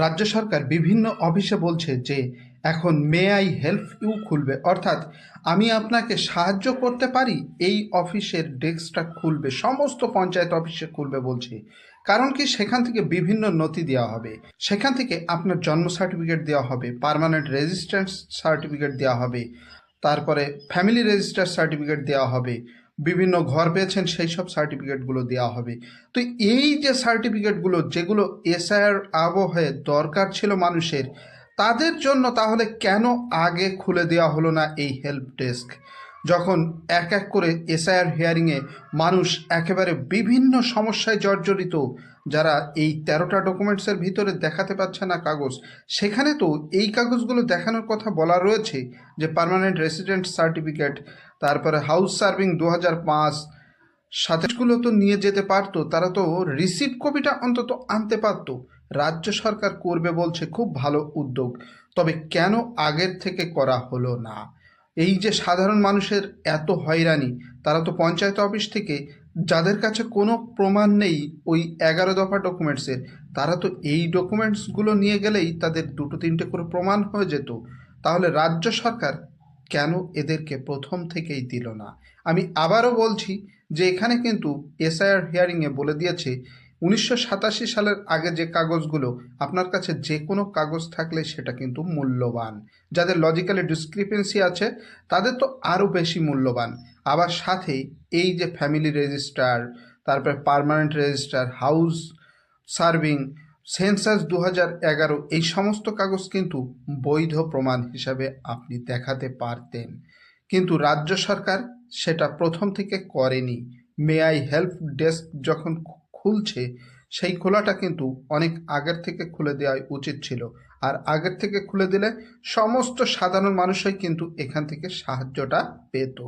রাজ্য সরকার বিভিন্ন অফিসে বলছে যে এখন মে আই হেল্প ইউ খুলবে, অর্থাৎ আমি আপনাকে সাহায্য করতে পারি, এই অফিসের ডেস্কটা খুলবে, সমস্ত পঞ্চায়েত অফিসে খুলবে বলছে। কারণ কি, সেখান থেকে বিভিন্ন নথি দেওয়া হবে, সেখান থেকে আপনার জন্ম সার্টিফিকেট দেওয়া হবে, পার্মানেন্ট রেজিস্ট্যান্স সার্টিফিকেট দেওয়া হবে, তারপরে ফ্যামিলি রেজিস্টার সার্টিফিকেট দেওয়া হবে, বিভিন্ন ঘর পেয়েছেন সেই সব সার্টিফিকেটগুলো দেওয়া হবে। তো এই যে সার্টিফিকেটগুলো যেগুলো এসআইআর আবহে দরকার ছিল মানুষের, তাদের জন্য তাহলে কেন আগে খুলে দেওয়া হলো না এই হেল্প ডেস্ক? যখন এক এক করে এসআইআর হিয়ারিংয়ে মানুষ একেবারে বিভিন্ন সমস্যায় জর্জরিত, যারা এই ১৩টা ডকুমেন্টসের ভিতরে দেখাতে পারছে না কাগজ, সেখানে তো এই কাগজগুলো দেখানোর কথা বলা রয়েছে, যে পার্মানেন্ট রেসিডেন্ট সার্টিফিকেট, তারপরে হাউস সার্ভিং ২০০৫, সাথেগুলো তো নিয়ে যেতে পারতো, তারা তো রিসিভ কপিটা অন্তত আনতে পারতো। রাজ্য সরকার করবে বলছে, খুব ভালো উদ্যোগ, তবে কেন আগের থেকে করা হলো না? এই যে সাধারণ মানুষের এত হয়রানি, তারা তো পঞ্চায়েত অফিস থেকে, যাদের কাছে কোনো প্রমাণ নেই ওই ১১ দফা ডকুমেন্টসের, তারা তো এই ডকুমেন্টসগুলো নিয়ে গেলেই তাদের দুটো তিনটে করে প্রমাণ হয়ে যেত। তাহলে রাজ্য সরকার কেন এদেরকে প্রথম থেকেই দিল না? আমি আবারও বলছি যে এখানে কিন্তু এসআইআর হিয়ারিংয়ে বলে দিয়েছে ১৯৮৭ সালের আগে যে কাগজগুলো, আপনার কাছে যে কোনো কাগজ থাকলে সেটা কিন্তু মূল্যবান। যাদের লজিক্যালি ডিসক্রিপেন্সি আছে তাদের তো আরও বেশি মূল্যবান। আবার সাথে এই যে ফ্যামিলি রেজিস্টার, তারপরে permanent register, house serving, census ২০১১, এই সমস্ত কাগজ কিন্তু বৈধ প্রমাণ হিসাবে আপনি দেখাতে পারতেন, কিন্তু রাজ্য সরকার সেটা প্রথম থেকে করেনি। মে আই হেল্প ডেস্ক যখন খুলছে, সেই খোলাটা কিন্তু অনেক আগের থেকে খুলে দেওয়া উচিত ছিল। আর আগের থেকে খুলে দিলে সমস্ত সাধারণ মানুষই কিন্তু এখান থেকে সাহায্যটা পেত।